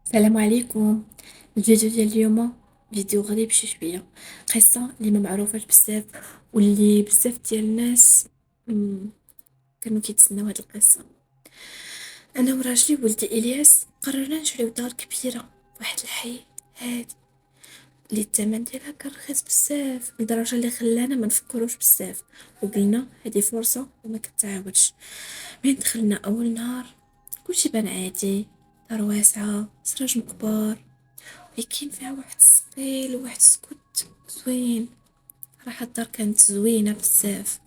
السلام عليكم. الفيديو ديال اليوم فيديو غريب شي شويه. قصه اللي ما معروفاش بزاف، واللي بزاف ديال الناس مم، كانوا كيتسناو هاد القصه. انا وراجلي ولدي الياس قررنا نشريو دار كبيره في واحد الحي هادي، اللي الثمن ديالها كان رخيص بزاف لدرجه اللي خلانا ما نفكروش بزاف، وقلنا هذه فرصه وما كتعاودش. من دخلنا اول نهار كلشي بان عادي، دار واسعه، سراج مكبار، ولكن فيها واحد السقيل وواحد السكوت زوين. صراحة الدار كانت زوينة بزاف،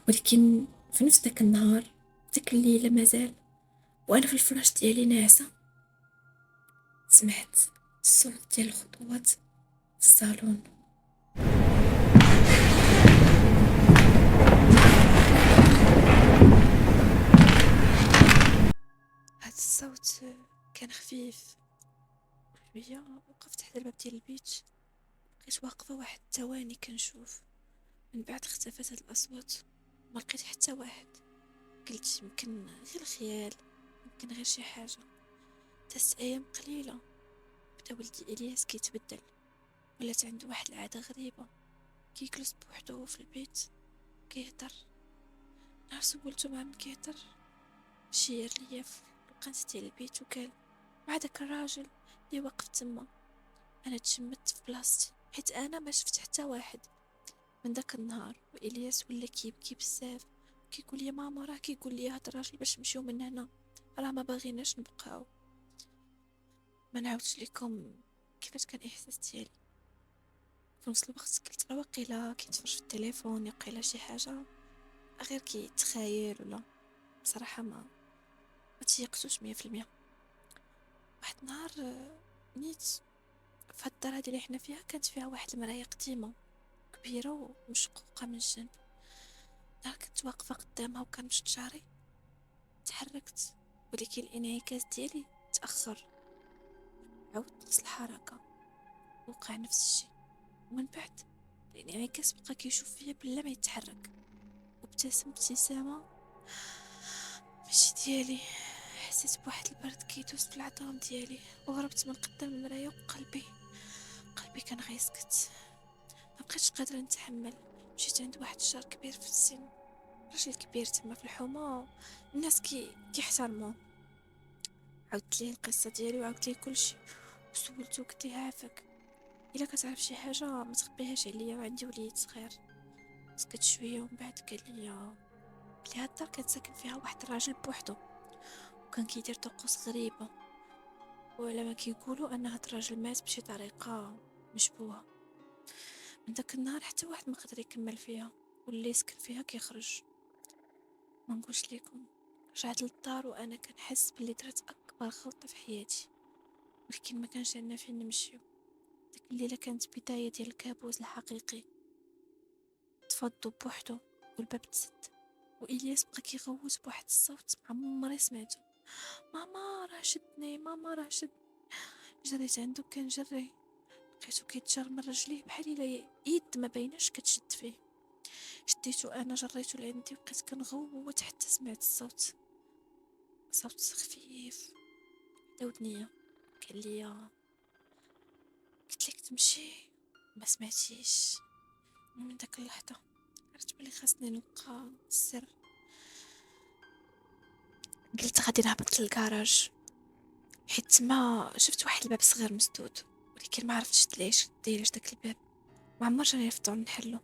ولكن في نفس داك النهار، ديك الليلة مازال وانا في الفراش ديالي ناعسة، سمعت الصوت ديال الخطوات في الصالون. هاد الصوت كان خفيف شوية. وقفت حدا الباب ديال البيت، بقيت واقفة واحد الثواني كنشوف، من بعد اختفت هاد الأصوات، ما لقيت حتى واحد. قلت يمكن غير خيال، يمكن غير شي حاجة. دازت أيام قليلة، بدا ولدي إلياس كيتبدل، ولات عنده واحد العادة غريبة، كيجلس بوحدو في البيت كيهضر. نهار سولتو مع من كيهضر، شير ليا في القنت ديال البيت وقال مع داك الراجل اللي واقف تما. انا تشمت في بلاصتي، حيت انا ما شفت حتى واحد. من داك النهار وإلياس ولا كيبكي بزاف، كيقول لي ماما راه كيقول لي هاد الراجل باش نمشيو من هنا، راه ما باغيناش نبقاو. ما نعاودش لكم كيفاش كان احساس ديالي. في نفس الوقت قلت راه واقيلا كيتفرج في التليفون، يقيلا شي حاجه غير كيتخايل ولا. بصراحه ما تيقتوش 100%. واحد النهار نيت في هاد الدار هادي اللي حنا فيها، كانت فيها واحد المرايه قديمه كبيره ومشقوقه من الجنب. نهار كنت واقفه قدامها وكنمشط شعري، تحركت، ولكن الانعكاس ديالي تاخر. عاودت نفس الحركه، وقع نفس الشيء. ومن بعد الانعكاس بقى كيشوف فيا بلا ما يتحرك، وابتسم ابتسامه ماشي ديالي. حسيت بواحد البرد كيدوز في العظام ديالي، وهربت من قدام المرايه، وقلبي كان غيسكت. ما بقيتش قادره نتحمل. مشيت عند واحد الشار كبير في السن، راجل كبير تما في الحومه، الناس كيحترموه. عاودت ليه القصه ديالي وعاودت ليه كلشي، وسولته قلت ليه عافاك، الا كتعرف شي حاجه ما تخبيهاش عليا، وعندي وليد صغير. سكت شويه ومن بعد قال لي بلي هاد الدار كان ساكن فيها واحد الراجل بوحدو، وكان كيدير طقوس غريبه، وعلى ما كيقولوا ان هاد الراجل مات بشي طريقه مشبوهه. من داك النهار حتى واحد ما قدر يكمل فيها، واللي يسكن فيها كيخرج. ما نقولش لكم، رجعت للدار وانا كنحس بلي درت اكبر غلطه في حياتي، ولكن ما كانش عندنا فين نمشيو. ديك الليله كانت بدايه ديال الكابوس الحقيقي. تفضوا بوحدو والباب تسد، وإلياس بقى كيغوت بواحد الصوت ما عمري سمعته: ماما راه شدني، ماما راه شد. جريت عنده كنجري، لقيتو كيتجر من رجليه بحال الا يد ما بيناش كتشد فيه. شديتو انا، جريتو لعندي، وبقيت كنغوت حتى سمعت الصوت، صوت خفيف على ودنيا. قال لي قلت لك تمشي، ما سمعتيش. من داك اللحظه عرفت بلي خاصني نبقى السر. قلت غادي نهبط للكراج، حيت ما شفت واحد الباب صغير مسدود، ولكن ما عرفتش دايرش داك الباب، ما عمرش عرفت نحلو.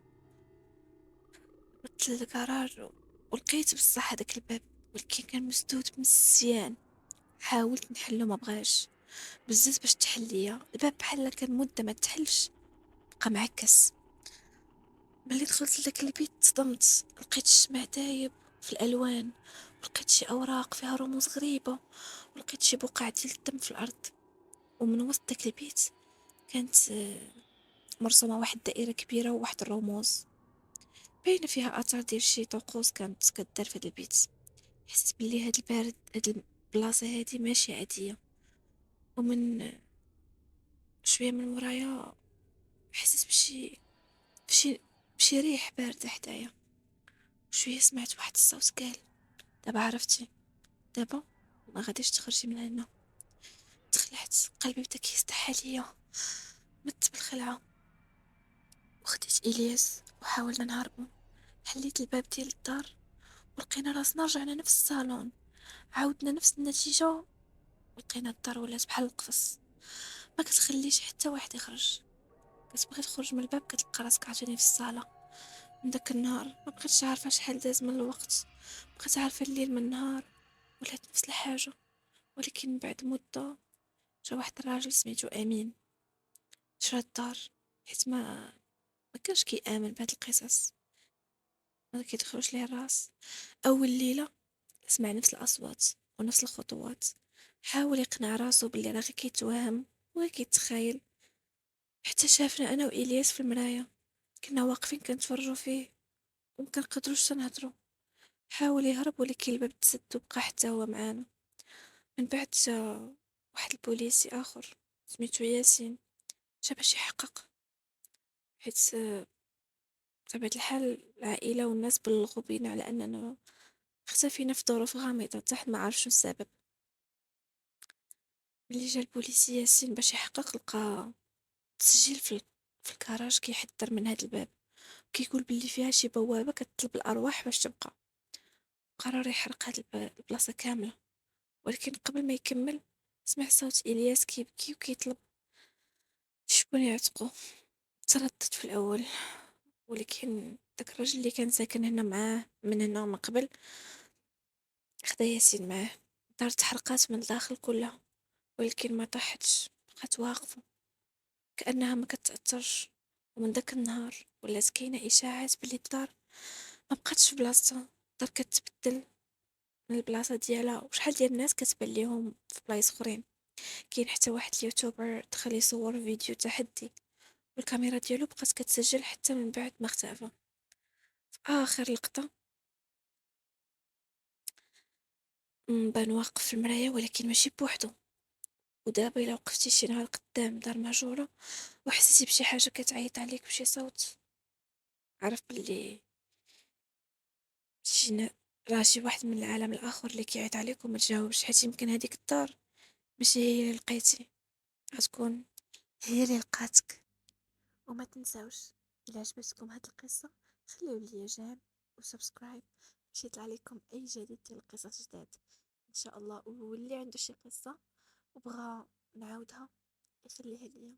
هبطت للكراج ولقيت بصح هذاك الباب، ولكن كان مسدود مزيان. حاولت نحلو ما بغاش، بزاف باش تحل ليا الباب بحال كان مده ما تحلش، بقى معكس. ملي دخلت لذاك البيت تصدمت، لقيت الشمع دايب في الالوان، ولقيت شي اوراق فيها رموز غريبه، ولقيت شي بقع ديال الدم في الارض. ومن وسط داك البيت كانت مرسومه واحد الدائره كبيره وواحد الرموز باينه فيها اثار ديال شي طقوس كانت كدار في هذا البيت. حسيت بلي هاد البارد، هاد البلاصه هادي ماشي عاديه. ومن شويه من ورايا حسيت بشي بشي ريح بارده حدايا. شويه سمعت واحد الصوت قال دابا عرفتي، دابا ما غاديش تخرجي من هنا. طاحت، قلبي بدا كيستح عليا، مت بالخلعة. وخديت إلياس وحاولنا نهربو، حليت الباب ديال الدار ولقينا راسنا رجعنا نفس الصالون، عاودنا نفس النتيجة، ولقينا الدار ولات بحال القفص، ما كتخليش حتى واحد يخرج. كتبغي تخرج من الباب كتلقى راسك عاوتاني في الصالة. من داك النهار ما بقيتش عارفة شحال داز من الوقت، بقيت عارفة الليل من النهار، ولات نفس الحاجة. ولكن من بعد مدة جا واحد الراجل سميتو أمين، شرا الدار حيت ما كانش كيآمن بهاد القصص، ما كيدخلوش ليه الراس. أول ليلة سمع نفس الأصوات ونفس الخطوات، حاول يقنع راسو باللي راه غير كيتوهم وغير كيتخايل، حتى شافنا أنا وإلياس في المراية، كنا واقفين كنتفرجوا فيه ومكنقدروش نهضروا. حاول يهرب ولكن الباب تسد وبقى حتى هو معانا. من بعد جا واحد البوليسي آخر سميتو ياسين، جا باش يحقق، حيت بطبيعة الحال العائلة والناس بلغوا بينا على أننا اختفينا في ظروف غامضة تحت ما عرف شنو السبب. ملي جا البوليسي ياسين باش يحقق لقى تسجيل في الكراج كيحذر من هاد الباب، كيقول باللي فيها شي بوابة كتطلب الأرواح باش تبقى. قرر يحرق هاد البلاصة كاملة، ولكن قبل ما يكمل سمع صوت إلياس كيبكي وكيطلب شكون يعتقو. تردد في الأول، ولكن داك الراجل اللي كان ساكن هنا معاه من هنا من قبل خدا ياسين معاه. الدار تحرقات من الداخل كلها، ولكن ما طاحتش، بقات واقفة كأنها ما كتأثرش. ومن داك النهار ولات كاينة إشاعات بلي الدار ما بقاتش في بلاصتها، الدار كتبدل من البلاصة ديالها، وشحال ديال الناس كتبان ليهم في بلايص اخرين. كاين حتى واحد اليوتيوبر دخل يصور فيديو تحدي، والكاميرا ديالو بقات كتسجل حتى من بعد ما اختفى. في آخر لقطة بان واقف في المراية ولكن ماشي بوحدو. ودابا إلا وقفتي شي نهار قدام دار مهجورة وحسيتي بشي حاجة كتعيط عليك بشي صوت، عرف بلي شي راه شي واحد من العالم الآخر اللي كيعيط عليك وما تجاوبش، حيت يمكن هاديك الدار ماشي هي اللي لقيتي، غتكون هي اللي لقاتك. وما تنساوش، إلا عجبتكم هاد القصة خليو لي جيم وسبسكرايب باش يطلع لكم أي جديد ديال القصص جداد إن شاء الله. واللي عنده شي قصة وبغى نعاودها يخليها ليا.